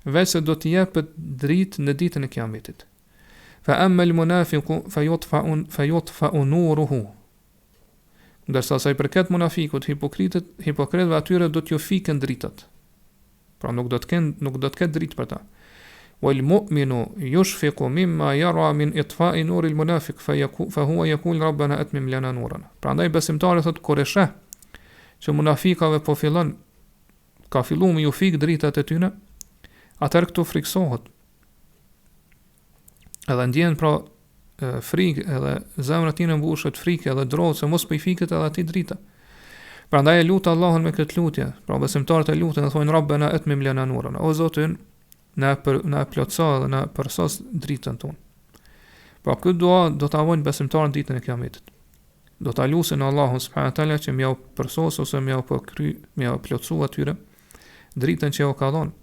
veçse do t'i jepet dritë në ditën e Kiametit. Fa amma al-munafiqu fayutfa'u nuruhu. Ndërsa sa i përket munafikut, hipokritëve atyre do t'ju fiken dritat. Pra nuk do të ketë dritë për ta. Wal mu'minu yushfiqu mimma yara min itfa'i nuri al-munafiq fa huwa yaqul rabbana atmim lana nurana. Prandaj besimtari thot kur e sheh që munafikave po fillon ka filluar me ju fik dritat e tyre, atëherë këtu friksohet. Edhe ndjen pra frikë, edhe zemra e tij mbushet frikë edhe drohet se mos po i fiket edhe atij drita. Prandaj e lut Allahun me këtë lutje. Pra besimtarët e lutin dhe thonë Rabbena atmim lana nurana. O Zotin, na plotso dhe na përsos dritën tonë. Pra këtë dua do ta vojnë besimtarët ditën e Kiametit. Do ta lutin Allahun subhanahu wa taala që më u përsos ose më u plotsu atyre dritën që u ka dhënë.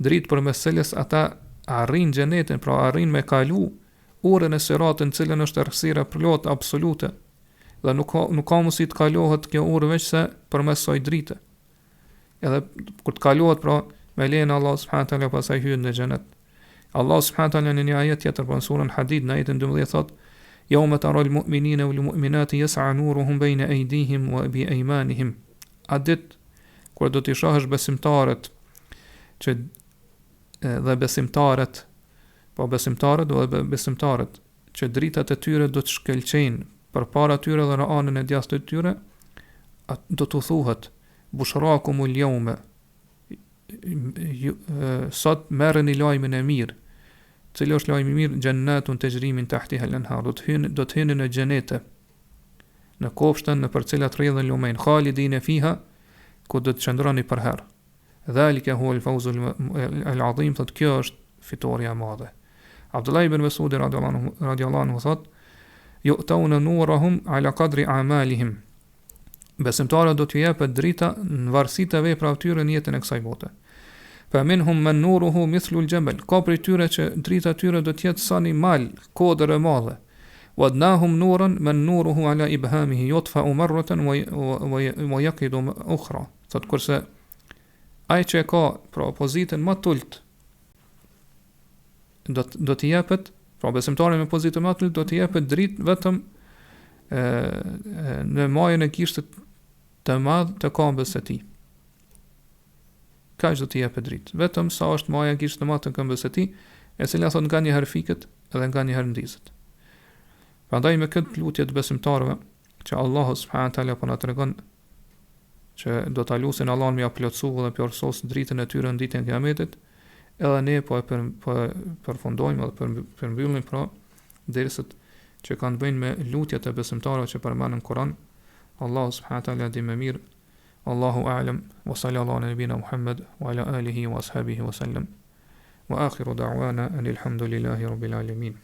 Dritë përmes cilës ata arrin xhenetin, pra arrin me kalu urën e siratit, në cilën është errësira plot absolute. Dhe nuk ka mundësi të kalohet kjo urë veç se përmes saj drite. Edhe kur të kalohet pra me lejen e Allah subhanahu wa taala pasaj hyn në xhenet. Allah subhanahu wa taala në një ajet tjetër në surën Hadid në ajetin 12 thotë: "Yawma taral mu'minina wal mu'minati yas'a nuruhum bayna aydihim wa bi aymanihim." A dit kur do të shohësh besimtarët që dhe besimtarët që dritat e tyre do të shkëlqejnë përpara tyre dhe në anën e djathtë të tyre, do të thuhet bushrakumul yawma, sot merrni lajmin e mirë. Cili është lajmi i mirë? Jannatun tajri min tahtiha al-anhar. Do të hyni në xhenete, në kopshten në për cilat rrjedhin lumen, khalidin fiha, ku do të qëndroni për herë. Dhalika huwa al-fawz al-azim. Thotë kjo është fitoria e madhe. Abdullah ibn Mas'ud radhiyallahu anhu thotë: "Yu'tawna nurahum ala qadri a'malihim." Besimtarët do t'ju jepet drita në varësi të veprave tyre në jetën e kësaj bote. Fa minhum man nuruhu mithlu al-jabal. Ka prej tyre që drita tyre do të jetë sa një mal, kodër e madhe. Wadnahum nuran man nuruhu ala ibhamihi yutfa'u marratan wa yaqidu ukhra. Thotë kurse ai që ka pra pozitën më të ulët do t'i jepet, pra besimtari me pozitën më të ulët do t'i jepet dritë vetëm në majën e kishtit të madh të këmbës së tij. Kaq do t'i jepet dritë, vetëm sa është maja e kishtit të madh të këmbës së tij, e cila thot nga një herë fiket edhe nga një herë ndizet. Prandaj me këtë lutje të besimtarëve që Allahu subhanahu wa taala po na tregon që do ta lutin Allahun me plotësu dhe përsos dritën e tyre në ditën e Kiametit, edhe ne po përfundojmë dhe përmbyllim pra derisa që kanë bëjnë me lutjet e besimtarëve që përmenden në Kuran. Allahu subhanahu wa taala di më mirë. Allahu a'lam wa sallallahu ala nabina Muhammad wa ala alihi wa ashabihi wa sallam. Wa akhiru da'wana anil hamdulillahi rabbil alamin.